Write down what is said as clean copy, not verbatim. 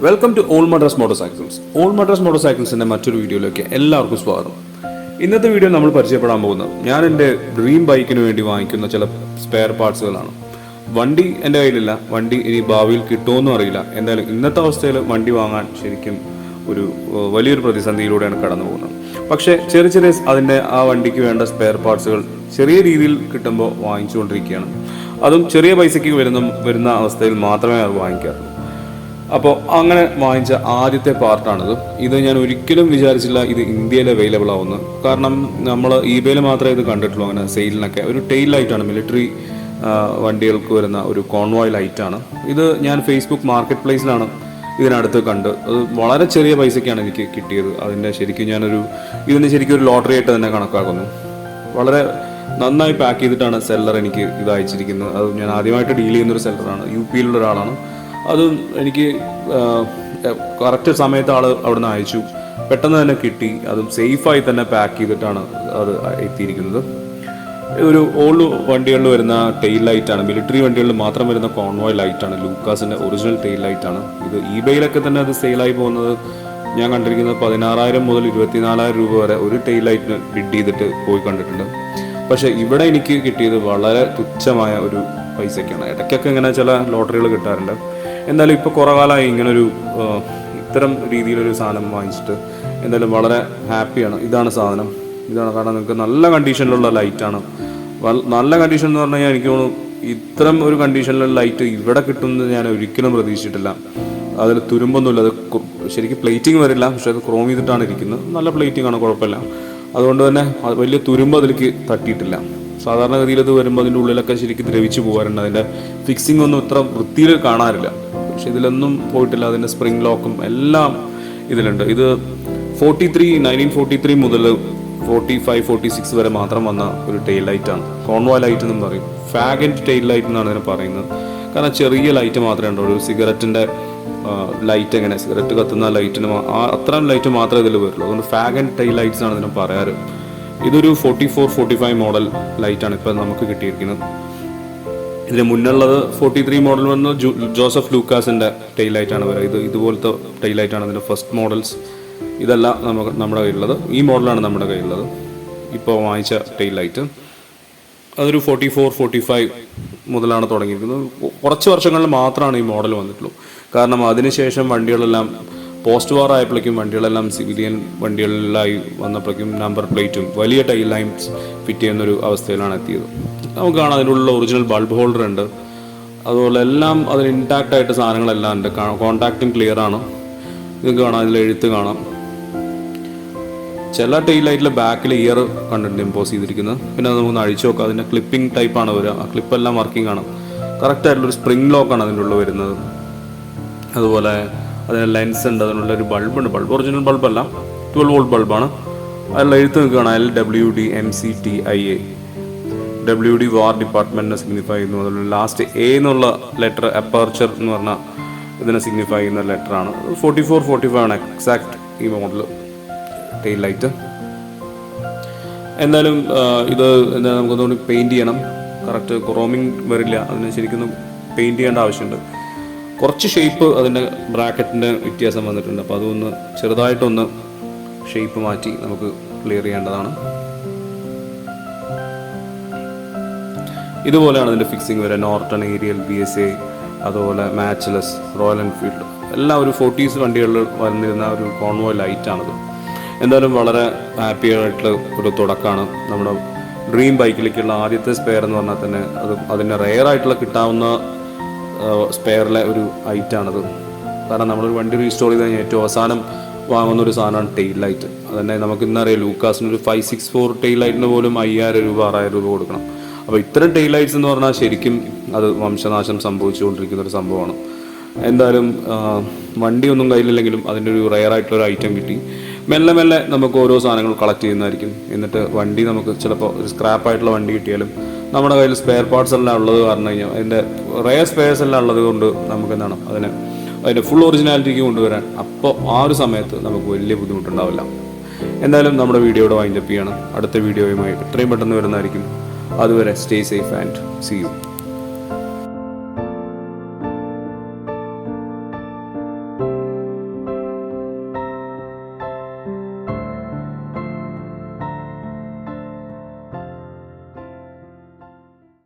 Welcome to all Madras motorcycles. All Madras മോട്ടോർസൈക്കിൾസിൻ്റെ മറ്റൊരു വീഡിയോയിലേക്ക് എല്ലാവർക്കും സ്വാഗതം. ഇന്നത്തെ വീഡിയോ നമ്മൾ പരിചയപ്പെടാൻ പോകുന്നത് ഞാൻ എൻ്റെ ഡ്രീം ബൈക്കിന് വേണ്ടി വാങ്ങിക്കുന്ന ചില സ്പെയർ പാർട്സുകളാണ്. വണ്ടി എൻ്റെ കയ്യിലില്ല, വണ്ടി ഇനി ഭാവിയിൽ കിട്ടുമെന്നും അറിയില്ല. എന്തായാലും ഇന്നത്തെ അവസ്ഥയിൽ വണ്ടി വാങ്ങാൻ ശരിക്കും വലിയൊരു പ്രതിസന്ധിയിലൂടെയാണ് കടന്നു പോകുന്നത്. പക്ഷേ ചെറിയ അതിൻ്റെ ആ വണ്ടിക്ക് വേണ്ട സ്പെയർ പാർട്സുകൾ ചെറിയ രീതിയിൽ കിട്ടുമ്പോൾ വാങ്ങിച്ചുകൊണ്ടിരിക്കുകയാണ്. അതും ചെറിയ പൈസയ്ക്ക് വരുന്ന അവസ്ഥയിൽ മാത്രമേ അത് വാങ്ങിക്കാറുള്ളൂ. അപ്പോൾ അങ്ങനെ വാങ്ങിച്ച ആദ്യത്തെ പാർട്ടാണിത്. ഇത് ഞാൻ ഒരിക്കലും വിചാരിച്ചില്ല ഇത് ഇന്ത്യയിൽ അവൈലബിൾ ആവുന്നത്. കാരണം നമ്മൾ eBayയിൽ മാത്രമേ ഇത് കണ്ടിട്ടുള്ളൂ. അങ്ങനെ സെയിലിനൊക്കെ ഒരു ടെയിൽ ലൈറ്റാണ്, മിലിറ്ററി വണ്ടികൾക്ക് വരുന്ന ഒരു കോൺവോയ് ലൈറ്റാണ് ഇത്. ഞാൻ ഫേസ്ബുക്ക് മാർക്കറ്റ് പ്ലേസിലാണ് ഇതിനടുത്ത് കണ്ട്. അത് വളരെ ചെറിയ പൈസയ്ക്കാണ് എനിക്ക് കിട്ടിയത്. ഇതിൻ്റെ ശരിക്കും ഒരു ലോട്ടറി ആയിട്ട് തന്നെ കണക്കാക്കുന്നു. വളരെ നന്നായി പാക്ക് ചെയ്തിട്ടാണ് സെല്ലർ എനിക്ക് ഇത് അയച്ചിരിക്കുന്നത്. അത് ഞാൻ ആദ്യമായിട്ട് ഡീൽ ചെയ്യുന്നൊരു സെല്ലറാണ്, UP-യിലുള്ള ഒരാളാണ്. അതും എനിക്ക് കറക്റ്റ് സമയത്ത് അവിടെ നിന്ന് അയച്ചു, പെട്ടെന്ന് തന്നെ കിട്ടി. അതും സേഫായി തന്നെ പാക്ക് ചെയ്തിട്ടാണ് അത് എത്തിയിരിക്കുന്നത്. ഒരു ഓൾഡ് വണ്ടികളിൽ വരുന്ന ടെയിൽ ലൈറ്റാണ്, മിലിറ്ററി വണ്ടികളിൽ മാത്രം വരുന്ന കോൺവോയ് ലൈറ്റാണ്, ലൂക്കാസിൻ്റെ ഒറിജിനൽ ടെയിൽ ലൈറ്റാണ് ഇത്. eBayയിലൊക്കെ തന്നെ അത് സെയിലായി പോകുന്നത് ഞാൻ കണ്ടിരിക്കുന്നത് 16,000 മുതൽ 24,000 രൂപ വരെ ഒരു ടെയിൽ ലൈറ്റിന് ബിഡ് ചെയ്തിട്ട് പോയി കണ്ടിട്ടുണ്ട്. പക്ഷേ ഇവിടെ എനിക്ക് കിട്ടിയത് വളരെ തുച്ഛമായ ഒരു പൈസയ്ക്കാണ്. ഇടയ്ക്കൊക്കെ ഇങ്ങനെ ചില ലോട്ടറികൾ കിട്ടാറുണ്ട്. എന്തായാലും ഇപ്പോൾ കുറേ കാലമായി ഇങ്ങനൊരു ഇത്തരം രീതിയിലൊരു സാധനം വാങ്ങിച്ചിട്ട് എന്തായാലും വളരെ ഹാപ്പിയാണ്. ഇതാണ് സാധനം, ഇതാണ്. കാരണം നിങ്ങൾക്ക് നല്ല കണ്ടീഷനിലുള്ള ലൈറ്റാണ്. നല്ല കണ്ടീഷൻ എന്ന് പറഞ്ഞു കഴിഞ്ഞാൽ എനിക്ക് തോന്നുന്നു ഇത്തരം ഒരു കണ്ടീഷനിലുള്ള ലൈറ്റ് ഇവിടെ കിട്ടുമെന്ന് ഞാൻ ഒരിക്കലും പ്രതീക്ഷിച്ചിട്ടില്ല. അതിൽ തുരുമ്പൊന്നുമില്ല. അത് ശരിക്കും പ്ലേറ്റിംഗ് വരില്ല, പക്ഷെ അത് ക്രോം ചെയ്തിട്ടാണ് ഇരിക്കുന്നത്. നല്ല പ്ലേറ്റിംഗ് ആണ്, കുഴപ്പമില്ല. അതുകൊണ്ട് തന്നെ വലിയ തുരുമ്പ് അതിലേക്ക് തട്ടിയിട്ടില്ല. സാധാരണഗതിയിൽ ഇത് വരുമ്പോൾ അതിൻ്റെ ഉള്ളിലൊക്കെ ശരിക്കും ദ്രവിച്ച് പോകാറുണ്ട്. അതിൻ്റെ ഫിക്സിംഗ് ഒന്നും ഇത്ര വൃത്തിയിൽ കാണാറില്ല. പക്ഷെ ഇതിലൊന്നും പോയിട്ടില്ല. അതിൻ്റെ സ്പ്രിംഗ് ലോക്കും എല്ലാം ഇതിലുണ്ട്. ഇത് 1943 മുതൽ 45, 46 വരെ മാത്രം വന്ന ഒരു ടെയിൽ ലൈറ്റാണ്. കോൺവോയ് ലൈറ്റ് എന്നും പറയും, ഫാഗൻറ്റ് ടെയിൽ ലൈറ്റ് എന്നാണ് ഇതിനെ പറയുന്നത്. കാരണം ചെറിയ ലൈറ്റ് മാത്രമേ ഉണ്ടോ, ഒരു സിഗരറ്റിൻ്റെ ലൈറ്റ്, എങ്ങനെ സിഗരറ്റ് കത്തുന്ന ലൈറ്റിന് അത്രയും ലൈറ്റ് മാത്രമേ ഇതിൽ വരുള്ളൂ. അതുകൊണ്ട് ഫാഗൻറ്റ് ടെയിൽ ലൈറ്റ്സ് ആണ് ഇതിനെ പറയാറ്. ഇതൊരു 44, 45 മോഡൽ ലൈറ്റാണ് ഇപ്പോൾ നമുക്ക് കിട്ടിയിരിക്കുന്നത്. ഇതിന് മുന്നുള്ളത് 43 മോഡൽ വന്ന് ജോസഫ് ലൂക്കാസിൻ്റെ ടെയിൽ ലൈറ്റാണ് വരിക. ഇതുപോലത്തെ ടെയിൽ ലൈറ്റാണ് ഇതിൻ്റെ ഫസ്റ്റ് മോഡൽസ്. ഇതല്ല നമ്മുടെ കയ്യിലുള്ളത്. ഈ മോഡലാണ് നമ്മുടെ കയ്യിലുള്ളത് ഇപ്പോൾ വാങ്ങിച്ച ടെയിൽ ലൈറ്റ്. അതൊരു 44, 45 മുതലാണ് തുടങ്ങിയിരിക്കുന്നത്. കുറച്ച് വർഷങ്ങളിൽ മാത്രമാണ് ഈ മോഡൽ വന്നിട്ടുള്ളൂ. കാരണം അതിനുശേഷം വണ്ടികളെല്ലാം പോസ്റ്റ് വാർ ആയപ്പോഴേക്കും വണ്ടികളെല്ലാം സിവിലിയൻ വണ്ടികളിലായി വന്നപ്പോഴേക്കും നമ്പർ പ്ലേറ്റും വലിയ ടൈൽ ലൈൻസ് ഫിറ്റ് ചെയ്യുന്നൊരു അവസ്ഥയിലാണ് എത്തിയത്. നമുക്ക് കാണാം അതിനുള്ള ഒറിജിനൽ ബൾബ് ഹോൾഡർ ഉണ്ട്. അതുപോലെ എല്ലാം അതിന് ഇൻടാക്റ്റ് ആയിട്ട് സാധനങ്ങളെല്ലാം ഉണ്ട്. കോൺടാക്റ്റും ക്ലിയർ ആണ്. നിങ്ങൾക്ക് കാണാം, അതിൽ എഴുത്ത് കാണാം. ചില ടെയിൽ ലൈറ്റിലെ ബാക്കിൽ ഇയർ കണ്ടിട്ടുണ്ട് ഇമ്പോസ് ചെയ്തിരിക്കുന്നത്. പിന്നെ നമുക്കൊന്ന് അഴിച്ചു നോക്കാം. അതിൻ്റെ ക്ലിപ്പിംഗ് ടൈപ്പാണ് വരിക. ആ ക്ലിപ്പെല്ലാം വർക്കിംഗ് ആണ്. കറക്റ്റായിട്ടുള്ളൊരു സ്പ്രിംഗ് ലോക്കാണ് അതിൻ്റെ ഉള്ളിൽ വരുന്നത്. അതുപോലെ അതിന് ലെൻസ് ഉണ്ട്, അതിനുള്ളൊരു ബൾബുണ്ട്. ബൾബ് ഒറിജിനൽ ബൾബല്ല, 12 വോൾട്ട് ബൾബാണ്. അതിൽ എഴുത്ത് നിൽക്കുകയാണ് LWD MCTIA. WD വാർ ഡിപ്പാർട്ട്മെൻറ്റിനെ സിഗ്നിഫൈ ചെയ്യുന്നു. അതുപോലെ ലാസ്റ്റ് A എന്നുള്ള ലെറ്റർ അപ്പർച്ചർ എന്ന് പറഞ്ഞാൽ ഇതിനെ സിഗ്നിഫൈ ചെയ്യുന്ന ലെറ്ററാണ്. 44, 45 ആണ് എക്സാക്ട് ഈ മോഡൽ ടെയിൽ ലൈറ്റ്. എന്തായാലും ഇത് നമുക്കൊന്നുകൂടി പെയിൻറ്റ് ചെയ്യണം. കറക്റ്റ് ക്രോമിങ് വരില്ല, അതിന് ശരിക്കും പെയിൻറ്റ് ചെയ്യേണ്ട ആവശ്യമുണ്ട്. കുറച്ച് ഷേപ്പ് അതിൻ്റെ ബ്രാക്കറ്റിൻ്റെ വ്യത്യാസം വന്നിട്ടുണ്ട്. അപ്പോൾ അതൊന്ന് ചെറുതായിട്ടൊന്ന് ഷേപ്പ് മാറ്റി നമുക്ക് ക്ലിയർ ചെയ്യേണ്ടതാണ്. ഇതുപോലെയാണ് അതിൻ്റെ ഫിക്സിങ് വരിക. നോർട്ടൺ, ഏരിയൽ, BSA, അതുപോലെ മാച്ച്ലെസ്, റോയൽ എൻഫീൽഡ് എല്ലാം ഒരു 40s വണ്ടികളിൽ വന്നിരുന്ന ഒരു കോൺവോയ് ലൈറ്റാണിത്. എന്തായാലും വളരെ ഹാപ്പി ആയിട്ടുള്ള ഒരു തുടക്കമാണ്. നമ്മുടെ ഡ്രീം ബൈക്കിലേക്കുള്ള ആദ്യത്തെ സ്പെയർ എന്ന് പറഞ്ഞാൽ തന്നെ അതിൻ്റെ റെയർ ആയിട്ടുള്ള കിട്ടാവുന്ന സ്പെയറിലെ ഒരു ഐറ്റാണത്. കാരണം നമ്മളൊരു വണ്ടി റീസ്റ്റോർ ചെയ്ത് കഴിഞ്ഞാൽ ഏറ്റവും അവസാനം വാങ്ങുന്ന ഒരു സാധനമാണ് ടെയിൽ ലൈറ്റ്. അതന്നെ നമുക്ക് ഇന്നറിയാം, ലൂക്കാസിനൊരു 564 ടെയിൽ ലൈറ്റിന് പോലും 5,000 രൂപ 6,000 രൂപ കൊടുക്കണം. അപ്പോൾ ഇത്തരം ടെയിൽ ലൈറ്റ്സ് എന്ന് പറഞ്ഞാൽ ശരിക്കും അത് വംശനാശം സംഭവിച്ചുകൊണ്ടിരിക്കുന്ന ഒരു സംഭവമാണ്. എന്തായാലും വണ്ടിയൊന്നും കയ്യിലില്ലെങ്കിലും അതിൻ്റെ ഒരു റെയർ ആയിട്ടുള്ളൊരു ഐറ്റം കിട്ടി. മെല്ലെ മെല്ലെ നമുക്ക് ഓരോ സാധനങ്ങൾ കളക്ട് ചെയ്യുന്നതായിരിക്കും. എന്നിട്ട് വണ്ടി നമുക്ക് ചിലപ്പോൾ ഒരു സ്ക്രാപ്പായിട്ടുള്ള വണ്ടി കിട്ടിയാലും നമ്മുടെ കയ്യിൽ സ്പെയർ പാർട്സ് എല്ലാം ഉള്ളത് കാരണം കഴിഞ്ഞാൽ അതിൻ്റെ റെയർ സ്പെയർസ് എല്ലാം ഉള്ളത് കൊണ്ട് നമുക്ക് എന്താണ് അതിൻ്റെ ഫുൾ ഒറിജിനാലിറ്റിക്ക് കൊണ്ടുവരാൻ അപ്പോൾ ആ ഒരു സമയത്ത് നമുക്ക് വലിയ ബുദ്ധിമുട്ടുണ്ടാവില്ല. എന്തായാലും നമ്മുടെ വീഡിയോയുടെ വൈൻഡപ്പ് ചെയ്യണം. അടുത്ത വീഡിയോയുമായി എത്രയും പെട്ടെന്ന് വരുന്നതായിരിക്കും. അതുവരെ stay safe and see U.